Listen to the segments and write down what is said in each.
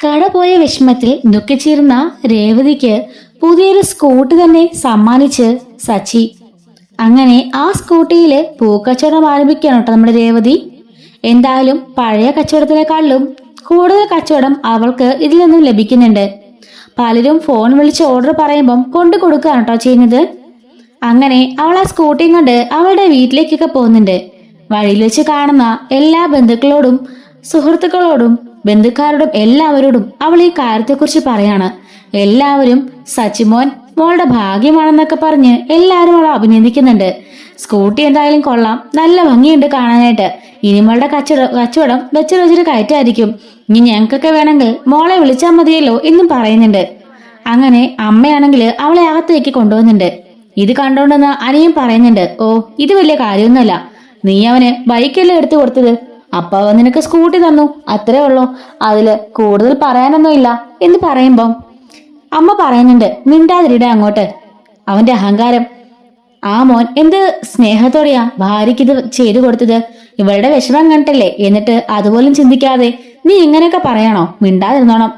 കട പോയ വിഷമത്തിൽ ദുഃഖിച്ചിരുന്ന രേവതിക്ക് പുതിയൊരു സ്കൂട്ടി തന്നെ സമ്മാനിച്ച് സച്ചി. അങ്ങനെ ആ സ്കൂട്ടിയില് പൂക്കച്ചവടം ആരംഭിക്കുകയാണ് കേട്ടോ നമ്മുടെ രേവതി. എന്തായാലും പഴയ കച്ചവടത്തിനേക്കാളും കൂടുതൽ കച്ചവടം അവൾക്ക് ഇതിൽ നിന്നും ലഭിക്കുന്നുണ്ട്. പലരും ഫോൺ വിളിച്ച് ഓർഡർ പറയുമ്പം കൊണ്ടു കൊടുക്കുകയാണ് കേട്ടോ ചെയ്യുന്നത്. അങ്ങനെ അവൾ ആ സ്കൂട്ടിയും കൊണ്ട് അവളുടെ വീട്ടിലേക്കൊക്കെ പോകുന്നുണ്ട്. വഴിയിൽ വെച്ച് കാണുന്ന എല്ലാ ബന്ധുക്കളോടും സുഹൃത്തുക്കളോടും ബന്ധുക്കാരോടും എല്ലാവരോടും അവൾ ഈ കാര്യത്തെക്കുറിച്ച് പറയാണ്. എല്ലാവരും സച്ചിമോൻ മോളുടെ ഭാഗ്യമാണെന്നൊക്കെ പറഞ്ഞ് എല്ലാവരും അവളെ അഭിനന്ദിക്കുന്നുണ്ട്. സ്കൂട്ടി എന്തായാലും കൊള്ളാം, നല്ല ഭംഗിയുണ്ട് കാണാനായിട്ട്. ഇനി മോളുടെ കച്ചവടം വെച്ചൊരു കയറ്റായിരിക്കും. ഇനി ഞങ്ങൾക്കൊക്കെ വേണമെങ്കിൽ മോളെ വിളിച്ചാൽ മതിയല്ലോ എന്നും പറയുന്നുണ്ട്. അങ്ങനെ അമ്മയാണെങ്കിൽ അവളെ അകത്തേക്ക് കൊണ്ടുപോകുന്നുണ്ട്. ഇത് കണ്ടോണ്ടെന്ന് അനിയും പറയുന്നുണ്ട്, ഓ ഇത് വലിയ കാര്യമൊന്നുമല്ല, നീ അവന് ബൈക്കല്ലേ എടുത്തു കൊടുത്തത്, അപ്പ അവൻ നിനക്ക് സ്കൂട്ടി തന്നു, അത്രേ ഉള്ളൂ, അതില് കൂടുതൽ പറയാനൊന്നുമില്ല എന്ന് പറയുമ്പം അമ്മ പറയുന്നുണ്ട്, മിണ്ടാതിരിടെ അങ്ങോട്ട്, അവന്റെ അഹങ്കാരം. ആ മോൻ എന്ത് സ്നേഹത്തോടെയാ ഭാര്യയ്ക്ക് ഇത് ചെയ്തു കൊടുത്തത്, ഇവളുടെ വിഷമം കണ്ടിട്ടല്ലേ, എന്നിട്ട് അതുപോലും ചിന്തിക്കാതെ നീ ഇങ്ങനെയൊക്കെ പറയണോ, മിണ്ടാതിരുന്നോണം.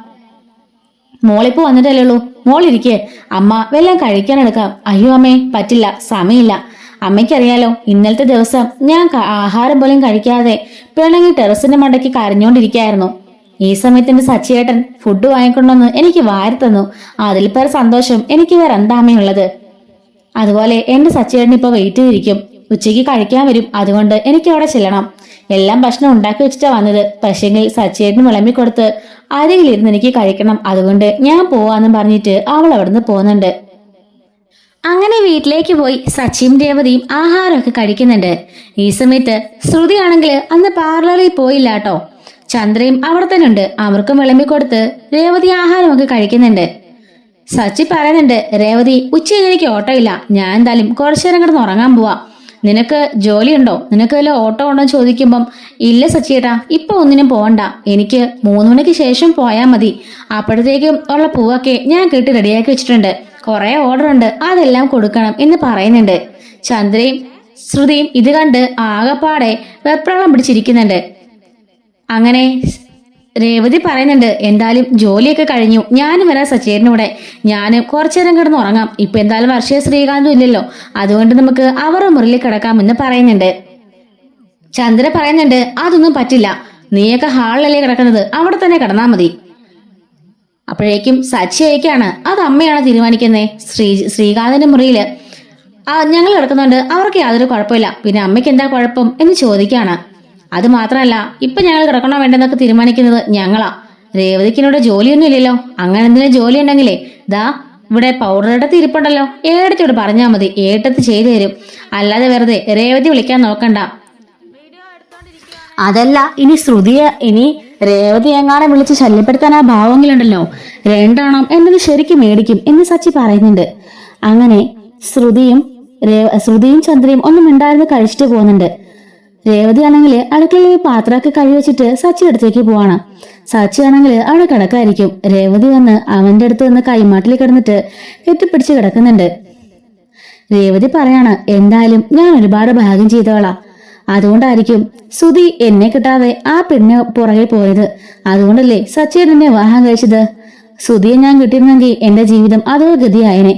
മോളിപ്പോ വന്നിട്ടല്ലേ ഉള്ളൂ, മോളിരിക്കേ, അമ്മ വല്ലതും കഴിക്കാനെടുക്കാം. അയ്യോ അമ്മേ പറ്റില്ല, സമയമില്ല. അമ്മയ്ക്കറിയാലോ ഇന്നലത്തെ ദിവസം ഞാൻ ആഹാരം പോലും കഴിക്കാതെ പിണങ്ങി ടെറസിന്റെ മണ്ടയ്ക്ക് കരഞ്ഞോണ്ടിരിക്കായിരുന്നു. ഈ സമയത്ത് എന്റെ സച്ചിയേട്ടൻ ഫുഡ് വാങ്ങിക്കൊണ്ടുവന്ന് എനിക്ക് വാരി തന്നു. അതിൽ പേരെ സന്തോഷം എനിക്ക് വേറെ എന്താമയുള്ളത്. അതുപോലെ എന്റെ സച്ചിയേട്ടൻ ഇപ്പൊ വെയിറ്റ് ചെയ്തിരിക്കും, ഉച്ചയ്ക്ക് കഴിക്കാൻ വരും, അതുകൊണ്ട് എനിക്ക് അവിടെ ചെല്ലണം. എല്ലാം ഭക്ഷണം ഉണ്ടാക്കി വെച്ചിട്ടാ വന്നത്, പക്ഷെങ്കിൽ സച്ചിയേട്ടന് വിളമ്പിക്കൊടുത്ത് അരികിലിരുന്ന് എനിക്ക് കഴിക്കണം, അതുകൊണ്ട് ഞാൻ പോവാന്നും പറഞ്ഞിട്ട് അവൾ അവിടുന്ന് പോകുന്നുണ്ട്. അങ്ങനെ വീട്ടിലേക്ക് പോയി സച്ചിയും രേവതിയും ആഹാരമൊക്കെ കഴിക്കുന്നുണ്ട്. ഈ സമയത്ത് ശ്രുതിയാണെങ്കിൽ അന്ന് പാർലറിൽ പോയില്ല കേട്ടോ. ചന്ദ്രയും അവിടെ തന്നെ ഉണ്ട്, അവർക്കും വിളമ്പിക്കൊടുത്ത് രേവതി ആഹാരമൊക്കെ കഴിക്കുന്നുണ്ട്. സച്ചി പറയുന്നുണ്ട്, രേവതി ഉച്ചയ്ക്ക് എനിക്ക് ഓട്ടോ ഇല്ല, ഞാൻ എന്തായാലും കുറച്ചു നേരം കിടന്ന് ഉറങ്ങാൻ പോവാ, നിനക്ക് ജോലിയുണ്ടോ, നിനക്ക് വല്ല ഓട്ടോ ഉണ്ടോ ചോദിക്കുമ്പം ഇല്ല സച്ചിയേട്ടാ ഇപ്പൊ ഒന്നിനും പോവണ്ട, എനിക്ക് 3 മണിക്ക് ശേഷം പോയാൽ മതി, അപ്പോഴത്തേക്കും ഉള്ള പൂവൊക്കെ ഞാൻ കെട്ടി റെഡിയാക്കി വെച്ചിട്ടുണ്ട്, കുറെ ഓർഡർ ഉണ്ട്, അതെല്ലാം കൊടുക്കണം എന്ന് പറയുന്നുണ്ട്. ചന്ദ്രയും ശ്രുതിയും ഇത് കണ്ട് ആകപ്പാടെ വെപ്രാളം പിടിച്ചിരിക്കുന്നുണ്ട്. അങ്ങനെ രേവതി പറയുന്നുണ്ട്, എന്തായാലും ജോലിയൊക്കെ കഴിഞ്ഞു, ഞാനും വരാം സച്ചേട്ടനൂടെ, ഞാൻ കുറച്ചു നേരം കിടന്ന് ഉറങ്ങാം, ഇപ്പൊ എന്തായാലും വർഷയ ശ്രീകാന്തും ഇല്ലല്ലോ, അതുകൊണ്ട് നമുക്ക് അവരുടെ മുറിയിൽ കിടക്കാമെന്ന് പറയുന്നുണ്ട്. ചന്ദ്ര പറയുന്നുണ്ട്, അതൊന്നും പറ്റില്ല, നീയൊക്കെ ഹാളിലല്ലേ കിടക്കുന്നത്, അവിടെ തന്നെ കിടന്നാ മതി. അപ്പോഴേക്കും സച്ചി അയക്കാണ്, അത് അമ്മയാണ് തീരുമാനിക്കുന്നത്, ശ്രീകാന്തിന്റെ മുറിയില് ഞങ്ങൾ കിടക്കുന്നുണ്ട്, അവർക്ക് യാതൊരു കുഴപ്പമില്ല, പിന്നെ അമ്മയ്ക്ക് എന്താ കുഴപ്പം എന്ന് ചോദിക്കാണ്. അത് മാത്രമല്ല ഇപ്പൊ ഞങ്ങൾ കിടക്കണോ വേണ്ടെന്നൊക്കെ തീരുമാനിക്കുന്നത് ഞങ്ങളാ, രേവതിക്കിനോട് ജോലിയൊന്നും ഇല്ലല്ലോ, അങ്ങനെ എന്തെങ്കിലും ജോലി ഉണ്ടെങ്കിലേ ദാ ഇവിടെ പൗഡറുടെ തിരിപ്പുണ്ടല്ലോ, ഏടത്തോട് പറഞ്ഞാൽ മതി, ഏട്ടത്ത് ചെയ്തു തരും, അല്ലാതെ വെറുതെ രേവതി വിളിക്കാൻ നോക്കണ്ട. അതല്ല ഇനി രേവതി എങ്ങാനെ വിളിച്ച് ശല്യപ്പെടുത്താൻ ആ ഭാവങ്ങളുണ്ടല്ലോ, 2 എണ്ണം എന്നത് ശരിക്കും മേടിക്കും എന്ന് സച്ചി പറയുന്നുണ്ട്. അങ്ങനെ ശ്രുതിയും ചന്ദ്രയും ഒന്നും മിണ്ടായിരുന്നു കഴിച്ചിട്ട് പോകുന്നുണ്ട്. രേവതി ആണെങ്കിൽ അടുക്കളയിൽ പാത്രമൊക്കെ കഴുകി വെച്ചിട്ട് സച്ചി അടുത്തേക്ക് പോവാണ്. സച്ചി ആണെങ്കിൽ അവിടെ കിടക്കായിരിക്കും. രേവതി വന്ന് അവന്റെ അടുത്ത് നിന്ന് കൈമാട്ടിൽ കിടന്നിട്ട് കെട്ടിപ്പിടിച്ച് കിടക്കുന്നുണ്ട്. രേവതി പറയാണ്, എന്തായാലും ഞാൻ ഒരുപാട് ഭാഗ്യം ചെയ്തവളാ, അതുകൊണ്ടായിരിക്കും സുധി എന്നെ കിട്ടാതെ ആ പെണ്ണ് പുറകെ പോയത്, അതുകൊണ്ടല്ലേ സച്ചിൻ എന്നെ വിവാഹം കഴിച്ചത്. സുധിയെ ഞാൻ കിട്ടിയിരുന്നെങ്കിൽ എന്റെ ജീവിതം അതോ ഗതിയായനെ,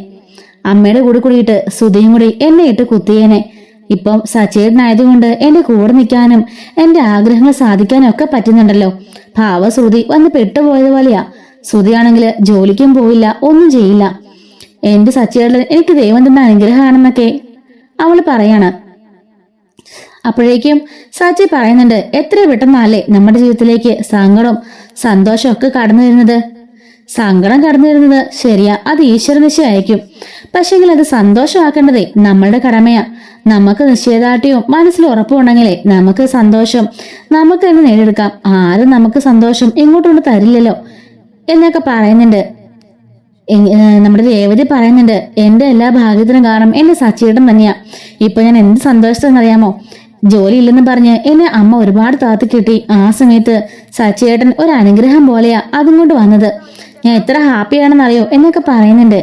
അമ്മയുടെ കൂടെ കൂടിയിട്ട് സുധിയും കൂടി എന്നെ ഇട്ട് കുത്തിയേനെ. ഇപ്പം സച്ചേട്ടനായതുകൊണ്ട് എന്റെ കൂടെ നിൽക്കാനും എന്റെ ആഗ്രഹങ്ങൾ സാധിക്കാനും ഒക്കെ പറ്റുന്നുണ്ടല്ലോ. ഭാവ ശ്രുതി വന്ന് പെട്ടുപോയതുപോലെയാ. ശ്രുതിയാണെങ്കിൽ ജോലിക്കും പോയില്ല, ഒന്നും ചെയ്യില്ല. എന്റെ സച്ചേട്ടൻ എനിക്ക് ദൈവം തന്ന അനുഗ്രഹമാണെന്നൊക്കെ അവള് പറയാണ്. അപ്പോഴേക്കും സച്ചി പറയുന്നുണ്ട്, എത്ര പെട്ടെന്നല്ലേ നമ്മുടെ ജീവിതത്തിലേക്ക് സങ്കടം സന്തോഷം ഒക്കെ കടന്നു വരുന്നത്. സങ്കടം കടന്നു വരുന്നത് ശരിയാ, അത് ഈശ്വര നിശ്ചയമായിരിക്കും, പക്ഷെങ്കിൽ അത് സന്തോഷമാക്കേണ്ടതേ നമ്മളുടെ കടമയാ. നമുക്ക് നിശ്ചയദാർഢ്യവും മനസ്സിൽ ഉറപ്പുണ്ടെങ്കിലേ നമുക്ക് സന്തോഷം നമുക്ക് തന്നെ നേടിയെടുക്കാം. ആരും നമുക്ക് സന്തോഷം ഇങ്ങോട്ടുകൊണ്ട് തരില്ലല്ലോ എന്നൊക്കെ പറയുന്നുണ്ട്. നമ്മുടെ രേവതി പറയുന്നുണ്ട്, എന്റെ എല്ലാ ഭാഗ്യത്തിനും കാരണം എന്റെ സച്ചിയേട്ടൻ തന്നെയാ. ഇപ്പൊ ഞാൻ എന്ത് സന്തോഷത്തെന്നറിയാമോ, ജോലി ഇല്ലെന്ന് പറഞ്ഞ് എന്നെ അമ്മ ഒരുപാട് താത്തി കിട്ടി. ആ സമയത്ത് സച്ചിയേട്ടൻ ഒരു അനുഗ്രഹം പോലെയാ അതും കൊണ്ട് വന്നത്. ഞാൻ എത്ര ഹാപ്പിയാണെന്നറിയോ എന്നൊക്കെ പറയുന്നുണ്ട്.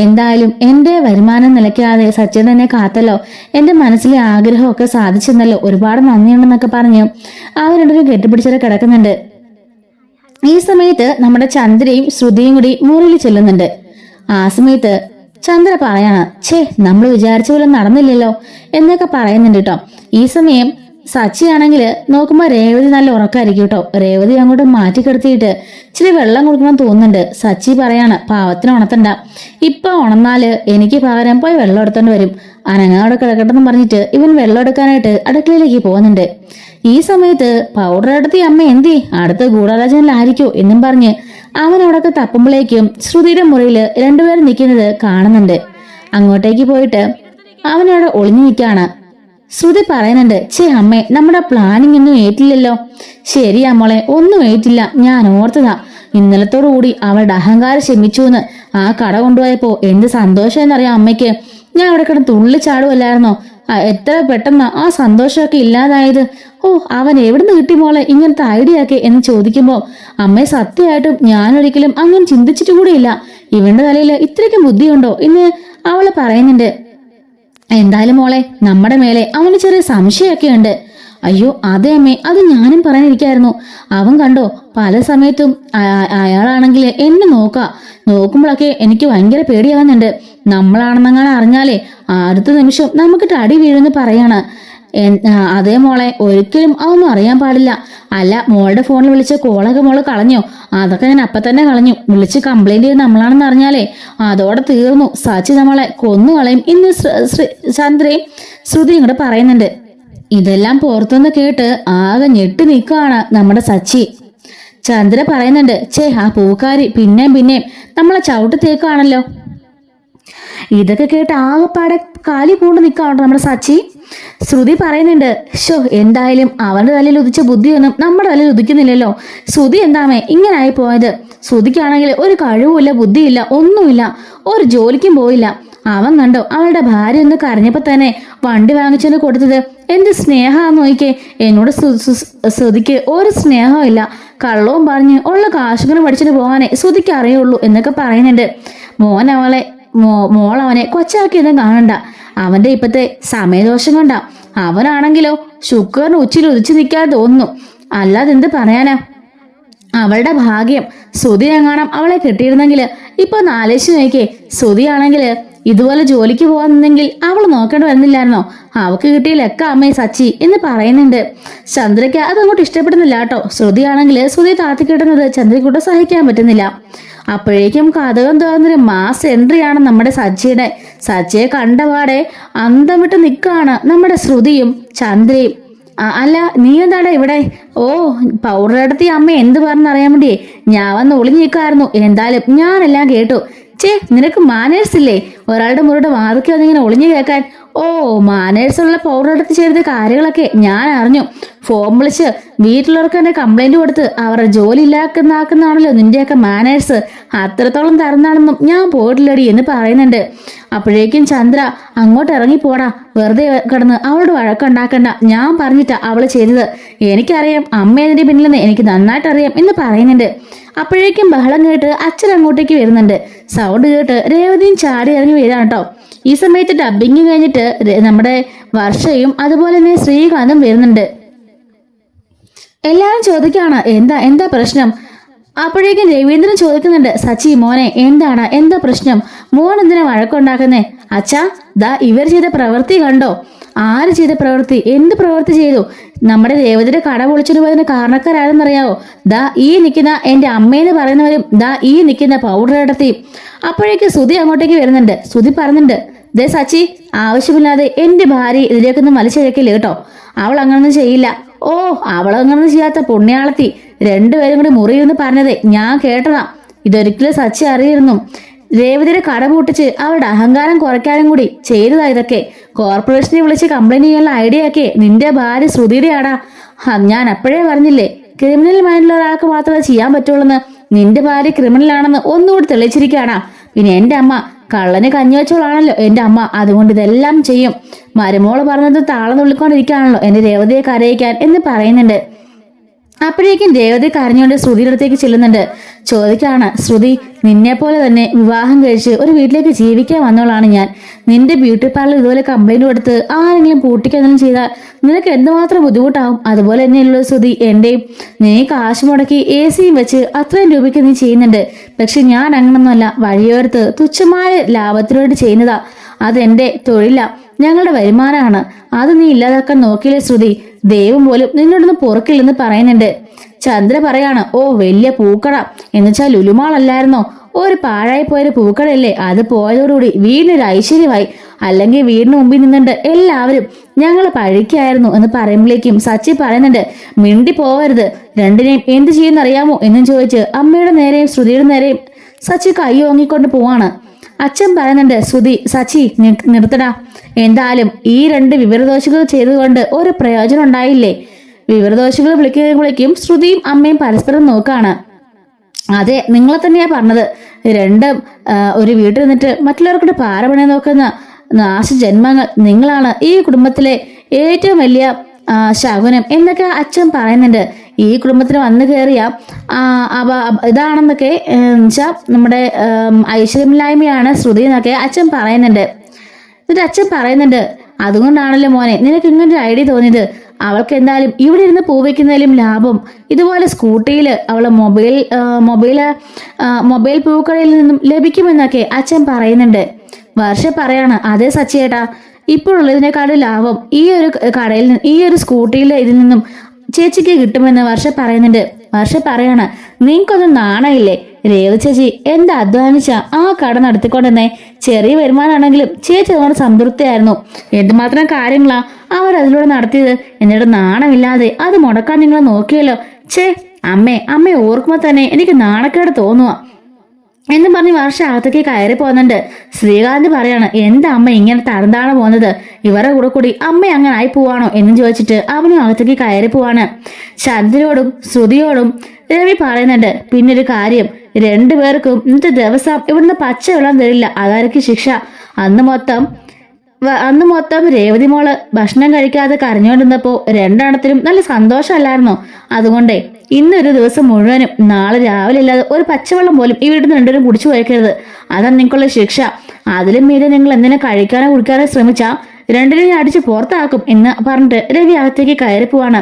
എന്തായാലും എന്റെ വരുമാനം നിലയ്ക്കാതെ സച്ചിയേട്ടൻ എന്നെ കാത്തല്ലോ, എന്റെ മനസ്സിലെ ആഗ്രഹമൊക്കെ സാധിച്ചെന്നല്ലോ, ഒരുപാട് നന്ദിയുണ്ടെന്നൊക്കെ പറഞ്ഞ് അവർ രണ്ടുപേരും കെട്ടിപ്പിടിച്ചവരെ കിടക്കുന്നുണ്ട്. ഈ സമയത്ത് നമ്മുടെ ചന്ദ്രയും ശ്രുതിയും കൂടി മുറിയിൽ ചെല്ലുന്നുണ്ട്. ആ സമയത്ത് ചന്ദ്ര പറയാണ്, നമ്മൾ വിചാരിച്ച പോലെ നടന്നില്ലല്ലോ എന്നൊക്കെ പറയുന്നുണ്ട് കേട്ടോ. ഈ സമയം സച്ചി ആണെങ്കിൽ നോക്കുമ്പോ രേവതി നല്ല ഉറക്കായിരിക്കും കേട്ടോ. രേവതി അങ്ങോട്ട് മാറ്റിക്കെടുത്തിട്ട് ഇച്ചിരി വെള്ളം കൊടുക്കണം തോന്നുന്നുണ്ട്. സച്ചി പറയാണ്, പാവത്തിന് ഉണത്തണ്ട, ഇപ്പൊ ഉണർന്നാല് എനിക്ക് പകരം പോയി വെള്ളം എടുത്തോണ്ട് വരും, അനങ്ങാവിടെ കിടക്കട്ടെന്ന് പറഞ്ഞിട്ട് ഇവൻ വെള്ളം എടുക്കാനായിട്ട് അടുക്കളയിലേക്ക് പോകുന്നുണ്ട്. ഈ സമയത്ത് പൗഡർ എടുത്തി അമ്മ എന്തേ അടുത്ത ഗൂഢാലോചനയിലായിരിക്കോ എന്നും പറഞ്ഞ് അവൻ അവിടൊക്കെ തപ്പുമ്പോഴേക്കും ശ്രുതിയുടെ മുറിയില് രണ്ടുപേരും നിൽക്കുന്നത് കാണുന്നുണ്ട്. അങ്ങോട്ടേക്ക് പോയിട്ട് അവനവിടെ ഒളിഞ്ഞു നിൽക്കാണ്. ശ്രുതി പറയുന്നുണ്ട്, അമ്മേ നമ്മുടെ പ്ലാനിങ് ഒന്നും ഏറ്റില്ലല്ലോ. ശരിയാ മോളെ, ഒന്നും ഏറ്റില്ല, ഞാൻ ഓർത്തതാ. ഇന്നലത്തോടുകൂടി അവളുടെ അഹങ്കാരം ശമിച്ചു ആ കട കൊണ്ടുപോയപ്പോ എന്ത് സന്തോഷം എന്നറിയാം അമ്മയ്ക്ക്. ഞാൻ അവിടെ കിടന്ന് തുള്ളിച്ചാടുമല്ലായിരുന്നോ? എത്ര പെട്ടെന്ന് ആ സന്തോഷമൊക്കെ ഇല്ലാതായത്. അവൻ എവിടുന്ന് കിട്ടി മോളെ ഇങ്ങനത്തെ ഐഡിയ ഒക്കെ എന്ന് ചോദിക്കുമ്പോ അമ്മയെ സത്യമായിട്ടും ഞാനൊരിക്കലും അങ്ങനെ ചിന്തിച്ചിട്ട് കൂടിയില്ല. ഇവന്റെ തലയിൽ ഇത്രയ്ക്കും ബുദ്ധിയുണ്ടോ എന്ന് അവള് പറയുന്നുണ്ട്. എന്തായാലും മോളെ നമ്മുടെ മേലെ അവന് ചെറിയ സംശയമൊക്കെ ഉണ്ട്. അയ്യോ അതെ അമ്മേ, അത് ഞാനും പറയാനിരിക്കായിരുന്നു. അവൻ കണ്ടോ പല സമയത്തും അയാളാണെങ്കിൽ എന്നെ നോക്കുമ്പോഴൊക്കെ എനിക്ക് ഭയങ്കര പേടിയാവുന്നുണ്ട്. നമ്മളാണെന്നങ്ങനെ അറിഞ്ഞാലേ അടുത്ത നിമിഷം നമുക്കിട്ട് അടി വീഴുന്ന് പറയാണ്. അതേ മോളെ, ഒരിക്കലും അതൊന്നും അറിയാൻ പാടില്ല. അല്ല, മോളുടെ ഫോണിൽ വിളിച്ച കോളൊക്കെ മോള് കളഞ്ഞോ? അതൊക്കെ ഞാൻ അപ്പൊ തന്നെ കളഞ്ഞു. വിളിച്ച് കംപ്ലൈന്റ് ചെയ്ത് നമ്മളാണെന്ന് അറിഞ്ഞാലേ അതോടെ തീർന്നു. സച്ചി നമ്മളെ കൊന്നു കളയും ഇന്ന് ചന്ദ്രയും ശ്രുതിയും കൂടെ പറയുന്നുണ്ട്. ഇതെല്ലാം പുറത്തുനിന്ന് കേട്ട് ആകെ ഞെട്ടി നിൽക്കുകയാണ് നമ്മുടെ സച്ചി. ചന്ദ്ര പറയുന്നുണ്ട്, ആ പൂക്കാരി പിന്നെയും നമ്മളെ ചവിട്ടി തേക്കാണല്ലോ. ഇതൊക്കെ കേട്ട് ആകെപ്പാടെ കാലി പൂണ്ട് നിൽക്കാണോ നമ്മുടെ സച്ചി. ശ്രുതി പറയുന്നുണ്ട്, എന്തായാലും അവന്റെ തലയിൽ ഉദിച്ച ബുദ്ധിയൊന്നും നമ്മുടെ തലയിൽ ഉദിക്കുന്നില്ലല്ലോ. ശ്രുതി എന്താമേ ഇങ്ങനായി പോയത്? ശ്രുതിക്കാണെങ്കിൽ ഒരു കഴിവുമില്ല, ബുദ്ധിയില്ല, ഒന്നുമില്ല, ഒരു ജോലിക്കും പോയില്ല. അവൻ കണ്ടോ അവളുടെ ഭാര്യ ഒന്ന് കരഞ്ഞപ്പോ തന്നെ വണ്ടി വാങ്ങിച്ചെന്ന് കൊടുത്തത് എന്ത് സ്നേഹാന്ന് നോക്കിക്കേ. എന്നോട് ശ്രുതിക്ക് ഒരു സ്നേഹവും ഇല്ല. കള്ളവും പറഞ്ഞ് ഉള്ള കാശുകളും പഠിച്ചിട്ട് പോകാനേ ശ്രുതിക്ക് അറിയുള്ളൂ എന്നൊക്കെ പറയുന്നുണ്ട്. മോളവനെ കൊച്ചാക്കിയൊന്നും കാണണ്ട. അവന്റെ ഇപ്പത്തെ സമയദോഷം കൊണ്ടാ. അവനാണെങ്കിലോ ശുക്രന് ഉച്ചിൽ ഉദിച്ചു നിൽക്കാതെ തോന്നുന്നു. അല്ലാതെ എന്ത് പറയാനാ? അവളുടെ ഭാഗ്യം ശ്രുതി എങ്ങാണം അവളെ കിട്ടിയിരുന്നെങ്കിൽ ഇപ്പൊ നാലേശ് നോക്കിയേ. ശ്രുതിയാണെങ്കിൽ ഇതുപോലെ ജോലിക്ക് പോകാന്നെങ്കിൽ അവൾ നോക്കേണ്ടി വരുന്നില്ലായിരുന്നോ? അവക്ക് കിട്ടിയ ലെക്ക അമ്മേ സച്ചി എന്ന് പറയുന്നുണ്ട്. ചന്ദ്രയ്ക്ക് അതങ്ങോട്ട് ഇഷ്ടപ്പെടുന്നില്ല കേട്ടോ. ശ്രുതിയാണെങ്കിൽ ശ്രുതി താത്തിക്കിട്ടുന്നത് ചന്ദ്രയ്ക്കൂട്ട് സഹിക്കാൻ പറ്റുന്നില്ല. അപ്പോഴേക്കും കഥകം തോന്നുന്നൊരു മാസ് എൻട്രിയാണ് നമ്മുടെ സച്ചിയുടെ. സച്ചിയെ കണ്ടപാടെ അന്തം വിട്ട് നിൽക്കുകയാണ് നമ്മുടെ ശ്രുതിയും ചന്ദ്രയും. അല്ല നീ എന്താടാ ഇവിടെ? പൗഡർ എടുത്തി അമ്മ എന്ത് പറഞ്ഞറിയാൻ വേണ്ടിയേ ഞാൻ വന്ന് ഒളിഞ്ഞു നിൽക്കായിരുന്നു. എന്തായാലും ഞാനെല്ലാം കേട്ടു. നിനക്ക് മാനേഴ്സ് ഇല്ലേ? ഒരാളുടെ മുറിയുടെ വാതിൽക്ക് വന്നിങ്ങനെ ഒളിഞ്ഞു കേൾക്കാൻ. മാനേഴ്സുള്ള പൗഡർ എടുത്ത് ചെയ്ത കാര്യങ്ങളൊക്കെ ഞാൻ അറിഞ്ഞു. ഫോം വിളിച്ച് വീട്ടിലുള്ളവർക്ക് തന്നെ കംപ്ലൈന്റ് കൊടുത്ത് അവരുടെ ജോലി ഇല്ലാക്കുന്നാക്കുന്നതാണല്ലോ നിന്റെയൊക്കെ മാനേഴ്സ്. അത്രത്തോളം തരുന്നാണെന്നും ഞാൻ പോയിട്ടില്ലടി എന്ന് പറയുന്നുണ്ട്. അപ്പോഴേക്കും ചന്ദ്ര അങ്ങോട്ട് ഇറങ്ങിപ്പോടാ, വെറുതെ കിടന്ന് അവളോട് വഴക്കുണ്ടാക്കണ്ട, ഞാൻ പറഞ്ഞിട്ടാ അവള് ചെയ്തത്. എനിക്കറിയാം അമ്മ അതിന്റെ പിന്നിലെന്ന് എനിക്ക് നന്നായിട്ടറിയാം എന്ന് പറയുന്നുണ്ട്. അപ്പോഴേക്കും ബഹളം കേട്ട് അച്ഛൻ അങ്ങോട്ടേക്ക് വരുന്നുണ്ട്. സൗണ്ട് കേട്ട് രേവതിയും ചാടി ഇറങ്ങി വീഴാണ് കേട്ടോ. ഈ സമയത്ത് ഡബിങ് കഴിഞ്ഞിട്ട് നമ്മുടെ വർഷയും അതുപോലെ തന്നെ ശ്രീകാന്തും വരുന്നുണ്ട്. എല്ലാവരും ചോദിക്കാണ് എന്താ പ്രശ്നം. അപ്പോഴേക്കും രവീന്ദ്രൻ ചോദിക്കുന്നുണ്ട്, സച്ചി മോനെ എന്താ പ്രശ്നം? മോൻ എന്തിനാ വഴക്കുണ്ടാക്കുന്നേ? അച്ഛാ ഇവർ ചെയ്ത പ്രവൃത്തി കണ്ടോ? ആര് ചെയ്ത പ്രവൃത്തി? എന്ത് പ്രവൃത്തി ചെയ്തു? നമ്മുടെ രേവതിയുടെ കട പൊളിച്ചിട്ട് പോയതിന് കാരണക്കാരാരെന്നറിയാവോ? ഈ നിൽക്കുന്ന എന്റെ അമ്മയെന്ന് പറയുന്നവരും ഈ നിൽക്കുന്ന പൗഡർ ഇടത്തി. അപ്പോഴേക്ക് ശ്രുതി അങ്ങോട്ടേക്ക് വരുന്നുണ്ട്. ശ്രുതി പറയുന്നുണ്ട്, സച്ചി ആവശ്യമില്ലാതെ എന്റെ ഭാര്യ ഇതിലേക്കൊന്നും വലിച്ചിഴക്കില്ല കേട്ടോ. അവൾ അങ്ങനൊന്നും ചെയ്യില്ല. അവളങ്ങനൊന്നും ചെയ്യാത്ത പുണ്യാളത്തി. രണ്ടുപേരും കൂടി മുറിയെന്ന് പറഞ്ഞതേ ഞാൻ കേട്ടതാ. ഇതൊരിക്കലും സച്ചി അറിയിരുന്നു. രേവതിയുടെ കട പൂട്ടിച്ച് അവളുടെ അഹങ്കാരം കുറയ്ക്കാനും കൂടി ചെയ്തതാ ഇതൊക്കെ. കോർപ്പറേഷനെ വിളിച്ച് കംപ്ലൈന്റ് ചെയ്യാനുള്ള ഐഡിയ ഒക്കെ നിന്റെ ഭാര്യ ശ്രുതിയുടെ ആടാ. ഞാൻ അപ്പോഴേ പറഞ്ഞില്ലേ, ക്രിമിനൽ മൈൻഡുള്ള ഒരാൾക്ക് മാത്രമേ ചെയ്യാൻ പറ്റുള്ളൂന്ന്. നിന്റെ ഭാര്യ ക്രിമിനൽ ആണെന്ന് ഒന്നുകൂടി തെളിയിച്ചിരിക്കുകയാണാ. പിന്നെ എന്റെ അമ്മ കള്ളന് കഞ്ഞിവച്ചോളാണല്ലോ എന്റെ അമ്മ. അതുകൊണ്ട് ഇതെല്ലാം ചെയ്യും. മരുമോള് പറഞ്ഞത് താളം തുള്ളിക്കൊണ്ടിരിക്കുകയാണല്ലോ എന്റെ രേവതിയെ കരയിക്കാൻ എന്ന് പറയുന്നുണ്ട്. അപ്പോഴേക്കും രേവതി കരഞ്ഞുകൊണ്ട് ശ്രുതിയുടെ അടുത്തേക്ക് ചെല്ലുന്നുണ്ട്. ചോദിക്കാണ്, ശ്രുതി, നിന്നെ പോലെ തന്നെ വിവാഹം കഴിച്ച് ഒരു വീട്ടിലേക്ക് ജീവിക്കാൻ വന്നോളാണ് ഞാൻ. നിന്റെ ബ്യൂട്ടി പാർലർ ഇതുപോലെ കംപ്ലൈന്റ് കൊടുത്ത് ആരെങ്കിലും പൂട്ടിക്കെന്തെങ്കിലും ചെയ്താൽ നിനക്ക് എന്തുമാത്രം ബുദ്ധിമുട്ടാവും. അതുപോലെ തന്നെയുള്ളൂ ശ്രുതി എന്റെയും. നീ കാശ് മുടക്കി AC-യും വെച്ച് അത്രയും രൂപയ്ക്ക് നീ ചെയ്യുന്നുണ്ട്. പക്ഷെ ഞാൻ അങ്ങനൊന്നുമല്ല. വഴിയോരത്ത് തുച്ഛമായ ലാഭത്തിനു വേണ്ടി ചെയ്യുന്നതാ. അതെന്റെ തൊഴില, ഞങ്ങളുടെ വരുമാനമാണ്. അത് നീ ഇല്ലാതാക്കാൻ നോക്കിയില്ലേ ശ്രുതി? ദൈവം പോലും നിന്നോടൊന്നും പൊറുക്കില്ലെന്ന് പറയുന്നുണ്ട്. ചന്ദ്ര പറയാണ്, ഓ വലിയ പൂക്കട എന്നുവെച്ചാൽ ലുലുമാളല്ലായിരുന്നോ? ഒരു പാഴായി പോയൊരു പൂക്കടയല്ലേ? അത് പോയതോടുകൂടി വീടിനൊരു ഐശ്വര്യമായി. അല്ലെങ്കിൽ വീടിന് മുമ്പിൽ നിന്നുണ്ട് എല്ലാവരും ഞങ്ങൾ പഴിക്കായിരുന്നു എന്ന് പറയുമ്പോഴേക്കും സച്ചി പറയുന്നുണ്ട്, മിണ്ടി പോവരുത്, രണ്ടിനെയും എന്ത് ചെയ്യുന്നറിയാമോ എന്നും ചോദിച്ച് അമ്മയുടെ നേരെയും ശ്രുതിയുടെ നേരെയും സച്ചി കൈ ഓങ്ങിക്കൊണ്ട് പോവാണ്. അച്ഛൻ പറയുന്നുണ്ട്, ശ്രുതി, സച്ചി നിർത്തടാ. എന്തായാലും ഈ രണ്ട് വിവരദോഷികൾ ചെയ്തുകൊണ്ട് ഒരു പ്രയോജനം ഉണ്ടായില്ലേ? വിവരദോഷികൾ വിളിക്കുമ്പോഴേക്കും ശ്രുതിയും അമ്മയും പരസ്പരം നോക്കാണ്. അതെ, നിങ്ങളെ തന്നെയാ പറഞ്ഞത്. രണ്ടും ഒരു വീട്ടിൽ നിന്നിട്ട് മറ്റുള്ളവർക്കൂടെ പാരപണി നോക്കുന്ന നാശജന്മങ്ങൾ നിങ്ങളാണ്. ഈ കുടുംബത്തിലെ ഏറ്റവും വലിയ ശകുനം എന്നൊക്കെ അച്ഛൻ പറയുന്നുണ്ട്. ഈ കുടുംബത്തിന് വന്നു കയറിയ ഇതാണെന്നൊക്കെ വെച്ചാൽ നമ്മുടെ ഐശ്വര്യമില്ലായ്മയാണ് ശ്രുതി എന്നൊക്കെ അച്ഛൻ പറയുന്നുണ്ട്. എന്നിട്ട് അച്ഛൻ പറയുന്നുണ്ട്, അതുകൊണ്ടാണല്ലോ മോനെ നിനക്ക് ഇങ്ങനൊരു ഐഡിയ തോന്നിയത്. അവൾക്ക് എന്തായാലും ഇവിടെ ഇരുന്ന് പൂവയ്ക്കുന്നതിലും ലാഭം ഇതുപോലെ സ്കൂട്ടിയിൽ അവളെ മൊബൈൽ പൂക്കടയിൽ നിന്നും ലഭിക്കുമെന്നൊക്കെ അച്ഛൻ പറയുന്നുണ്ട്. വർഷ പറയാണ്, അതേ സച്ചിയേട്ടാ, ഇപ്പോഴുള്ളതിനേക്കാളും ലാഭം ഈ ഒരു കടയിൽ ഈ ഒരു സ്കൂട്ടിയിൽ ഇതിൽ നിന്നും ചേച്ചിക്ക് കിട്ടുമെന്ന് വർഷ പറയുന്നുണ്ട്. വർഷ പറയാണ്, നിങ്ങൾക്കൊന്നും നാണയില്ലേ? രേവതി ചേച്ചി എന്താ അധ്വാനിച്ച ആ കട നടത്തിക്കൊണ്ടെന്നേ. ചെറിയ വരുമാനമാണെങ്കിലും ചേച്ചി അതുകൊണ്ട് സംതൃപ്തിയായിരുന്നു. എന്തുമാത്രം കാര്യങ്ങളാ അവരതിലൂടെ നടത്തിയത്. എന്നിട്ട് നാണമില്ലാതെ അത് മുടക്കാൻ നിങ്ങൾ നോക്കിയല്ലോ. അമ്മയെ ഓർക്കുമ്പോ തന്നെ എനിക്ക് നാണക്കേട് തോന്നുക എന്ന് പറഞ്ഞ് വർഷ അകത്തേക്ക് കയറി പോകുന്നുണ്ട്. ശ്രീകാന്ത് പറയാണ്, എന്താ അമ്മ ഇങ്ങനെ തരംതാണ് പോകുന്നത്? ഇവരുടെ കൂടെ കൂടി അമ്മ അങ്ങനെ ആയി പോവാണോ എന്നും ചോദിച്ചിട്ട് അവനും അകത്തേക്ക് കയറി പോവാണ്. ചന്ദ്രയോടും ശ്രുതിയോടും രവി പറയുന്നുണ്ട്, പിന്നൊരു കാര്യം, രണ്ടുപേർക്കും ഇന്നത്തെ ദിവസം ഇവിടുന്ന് പച്ച വെള്ളം തരില്ല. അതായിരിക്കും ശിക്ഷ. അന്ന് മൊത്തം രേവതി മോള് ഭക്ഷണം കഴിക്കാതെ കരഞ്ഞുകൊണ്ടിരുന്നപ്പോ രണ്ടെണ്ണത്തിനും നല്ല സന്തോഷമല്ലായിരുന്നോ? അതുകൊണ്ടേ ഇന്നൊരു ദിവസം മുഴുവനും നാളെ രാവിലെ ഇല്ലാതെ ഒരു പച്ചവെള്ളം പോലും ഈ വീട്ടിൽ നിന്ന് രണ്ടുപേരും കുടിച്ചു വയ്ക്കരുത്. അതാണ് നിങ്ങൾക്കുള്ള ശിക്ഷ. അതിലും മീതെ നിങ്ങൾ എന്തിനെ കഴിക്കാനോ കുടിക്കാനോ ശ്രമിച്ചാ രണ്ടിനെയും അടിച്ച് പുറത്താക്കും എന്ന് പറഞ്ഞിട്ട് രവി അകത്തേക്ക് കയറി പോവാണ്.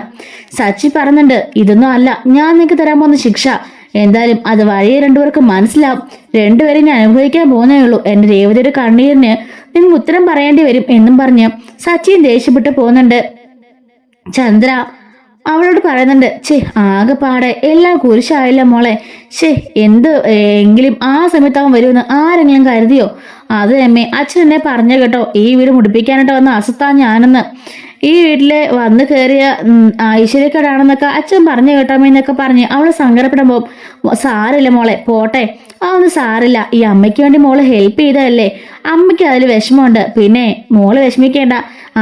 സച്ചി പറയുന്നുണ്ട്, ഇതൊന്നും അല്ല ഞാൻ നിങ്ങൾക്ക് തരാൻ പോകുന്ന ശിക്ഷ. എന്തായാലും അത് വഴിയെ രണ്ടുപേർക്ക് മനസ്സിലാവും. രണ്ടുപേരും ഞാൻ അനുഭവിക്കാൻ പോകുന്നേ ഉള്ളൂ. എന്റെ രേവതിയുടെ കണ്ണീരിന് നിങ്ങൾ ഉത്തരം പറയേണ്ടി വരും എന്നും പറഞ്ഞ് സച്ചിൻ ദേഷ്യപ്പെട്ട് പോകുന്നുണ്ട്. ചന്ദ്ര അവളോട് പറയുന്നുണ്ട്, ആകെപ്പാടെ എല്ലാം കുരിശായില്ല മോളെ. എങ്കിലും ആ സമയത്ത് അവൻ വരുമെന്ന് ആരെങ്കിലും കരുതിയോ? അത് അമ്മേ, അച്ഛൻ എന്നെ പറഞ്ഞു കേട്ടോ, ഈ വീട് മുടിപ്പിക്കാനായിട്ട് വന്ന അസത്താ ഞാനെന്ന്. ഈ വീട്ടിലെ വന്ന് കയറിയ ഐശ്വര്യക്കേടാണെന്നൊക്കെ അച്ഛൻ പറഞ്ഞു കേട്ടോമ്മേന്നൊക്കെ പറഞ്ഞ് അവള് സങ്കടപ്പെടുമ്പോ, സാരില്ല മോളെ, പോട്ടെ, അതൊന്നും സാരില്ല. ഈ അമ്മയ്ക്ക് വേണ്ടി മോള് ഹെൽപ്പ് ചെയ്തതല്ലേ, അമ്മയ്ക്ക് അതിൽ വിഷമമുണ്ട്. പിന്നെ മോള് വിഷമിക്കേണ്ട,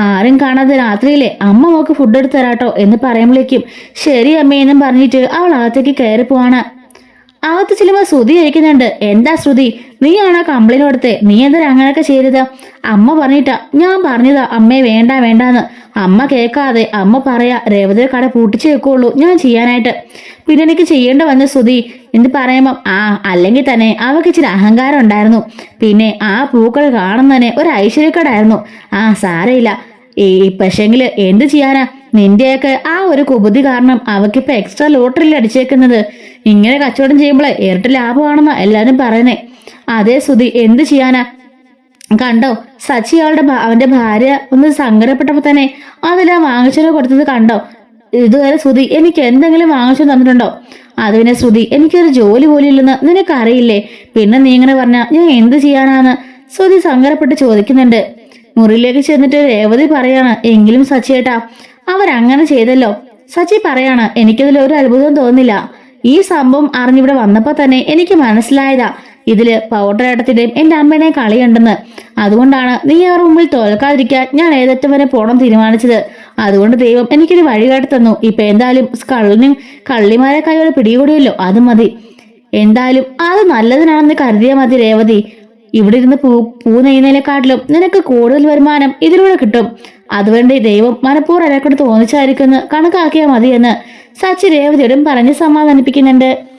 ആരും കാണാതെ രാത്രിയിലെ അമ്മ മോക്ക് ഫുഡ് എടുത്ത് തരാട്ടോ എന്ന് പറയുമ്പോഴേക്കും ശരി അമ്മയെന്നും പറഞ്ഞിട്ട് അവൾ അകത്തേക്ക് കയറി പോവാണ്. അകത്ത് ചെല്ലുമ്പോ ശ്രുതി കഴിക്കുന്നുണ്ട്. എന്താ ശ്രുതി, നീയാണോ കംപ്ലൈന്റ് കൊടുത്തേ? നീ എന്തിനാ അങ്ങനെയൊക്കെ ചെയ്തത്? അമ്മ പറഞ്ഞിട്ടാ, ഞാൻ പറഞ്ഞതാ അമ്മയെ വേണ്ടാന്ന്. അമ്മ കേൾക്കാതെ അമ്മ പറയാ രേവതിയുടെ കട പൂട്ടിച്ചു വെക്കുള്ളൂ ഞാൻ ചെയ്യാനായിട്ട്. പിന്നെ എനിക്ക് ചെയ്യേണ്ട വന്ന ശ്രുതി എന്ന് പറയുമ്പോ, അല്ലെങ്കിൽ തന്നെ അവൾക്ക് ഇച്ചിരി അഹങ്കാരം ഉണ്ടായിരുന്നു. പിന്നെ ആ പൂക്കൾ കാണുന്നതന്നെ ഒരു ഐശ്വര്യക്കേടായിരുന്നു. സാരയില്ല. പക്ഷെങ്കില് എന്ത് ചെയ്യാനാ, നിന്റെയൊക്കെ ആ ഒരു കുബുദ്ധി കാരണം അവക്കിപ്പോ എക്സ്ട്രാ ലോട്ടറിയിൽ അടിച്ചേക്കുന്നത്. ഇങ്ങനെ കച്ചവടം ചെയ്യുമ്പോഴേ ഇരട്ടി ലാഭമാണെന്നാ എല്ലാരും പറയുന്നേ. അതേ ശ്രുതി, എന്ത് ചെയ്യാനാ? കണ്ടോ, സച്ചി അവന്റെ ഭാര്യ ഒന്ന് സങ്കടപ്പെട്ടപ്പോ തന്നെ അതെല്ലാം വാങ്ങിച്ചു കൊടുത്തത് കണ്ടോ? ഇതുവരെ ശ്രുതി എനിക്ക് എന്തെങ്കിലും വാങ്ങിച്ചു തന്നിട്ടുണ്ടോ? അത് പിന്നെ ശ്രുതി, എനിക്കൊരു ജോലി പോലും ഇല്ലെന്ന് നിനക്കറിയില്ലേ? പിന്നെ നീ ഇങ്ങനെ പറഞ്ഞ ഞാൻ എന്ത് ചെയ്യാനാന്ന് ശ്രുതി സങ്കടപ്പെട്ട് ചോദിക്കുന്നുണ്ട്. മുറിയിലേക്ക് ചെന്നിട്ട് രേവതി പറയാണ്, എങ്കിലും സച്ചിയേട്ടാ അവരങ്ങനെ ചെയ്തല്ലോ. സച്ചി പറയാണ്, എനിക്കതിൽ ഒരു അത്ഭുതം തോന്നില്ല. ഈ സംഭവം അറിഞ്ഞിവിടെ വന്നപ്പോ തന്നെ എനിക്ക് മനസ്സിലായതാ ഇതില് പൗഡറേട്ടത്തിന്റെയും എന്റെ അമ്മയുടെയും കളിയുണ്ടെന്ന്. അതുകൊണ്ടാണ് നീ അവർ മുമ്പിൽ തോൽക്കാതിരിക്കാൻ ഞാൻ ഏതറ്റം വരെ പോണം തീരുമാനിച്ചത്. അതുകൊണ്ട് ദൈവം എനിക്കൊരു വഴികാട്ടി തന്നു. ഇപ്പൊ എന്തായാലും കള്ളിമാരെ കൈയോടെ പിടികൂടിയല്ലോ, അത് മതി. എന്തായാലും അത് നല്ലതിനാണെന്ന് കരുതിയാൽ മതി രേവതി. ഇവിടെ ഇരുന്ന് പൂ നെയ്യുന്നതിനെക്കാട്ടിലും നിനക്ക് കൂടുതൽ വരുമാനം ഇതിലൂടെ കിട്ടും. അതുകൊണ്ട് ദൈവം മനഃപൂർവ്വം എന്നെക്കൊണ്ട് തോന്നിച്ചായിരിക്കുമെന്ന് കണക്കാക്കിയാൽ മതിയെന്ന് സച്ചി രേവതിയോടും പറഞ്ഞ് സമാധാനിപ്പിക്കുന്നുണ്ട്.